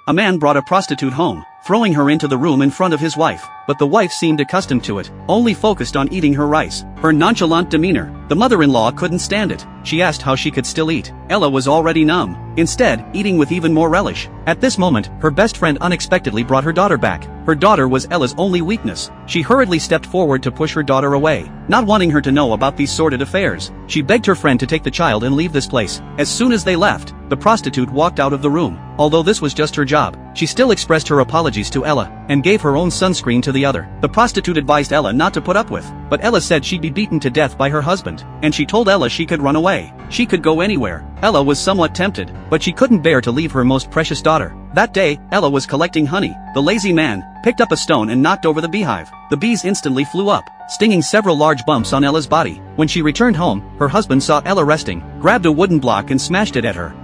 a man brought a prostitute home, throwing her into the room in front of his wife, but the wife seemed accustomed to it, only focused on eating her rice. Her nonchalant demeanor, the mother-in-law couldn't stand it. She asked how she could still eat. Ella was already numb, instead, eating with even more relish. At this moment, her best friend unexpectedly brought her daughter back. Her daughter was Ella's only weakness. She hurriedly stepped forward to push her daughter away, not wanting her to know about these sordid affairs. She begged her friend to take the child and leave this place. As soon as they left, the prostitute walked out of the room. Although this was just her job, she still expressed her apologies to Ella, and gave her own sunscreen to the other. The prostitute advised Ella not to put up with, but Ella said she'd be beaten to death by her husband, and she told Ella she could run away. She could go anywhere. Ella was somewhat tempted, but she couldn't bear to leave her most precious daughter. That day, Ella was collecting honey. The lazy man picked up a stone and knocked over the beehive. The bees instantly flew up, stinging several large bumps on Ella's body. When she returned home, her husband saw Ella resting, grabbed a wooden block and smashed it at her.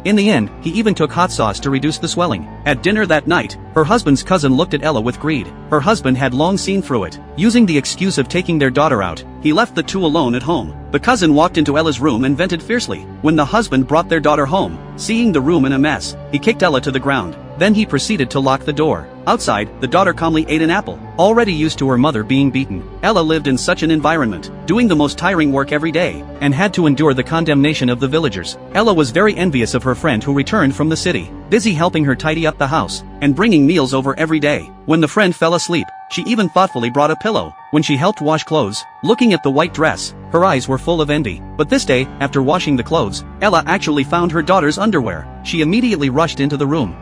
In the end, he even took hot sauce to reduce the swelling. At dinner that night, her husband's cousin looked at Ella with greed. Her husband had long seen through it. Using the excuse of taking their daughter out, he left the two alone at home. The cousin walked into Ella's room and vented fiercely. When the husband brought their daughter home, seeing the room in a mess, he kicked Ella to the ground. Then he proceeded to lock the door. Outside, the daughter calmly ate an apple. Already used to her mother being beaten, Ella lived in such an environment, doing the most tiring work every day, and had to endure the condemnation of the villagers. Ella was very envious of her friend who returned from the city, busy helping her tidy up the house, and bringing meals over every day. When the friend fell asleep, she even thoughtfully brought a pillow. When she helped wash clothes, looking at the white dress, her eyes were full of envy. But this day, after washing the clothes, Ella actually found her daughter's underwear. She immediately rushed into the room,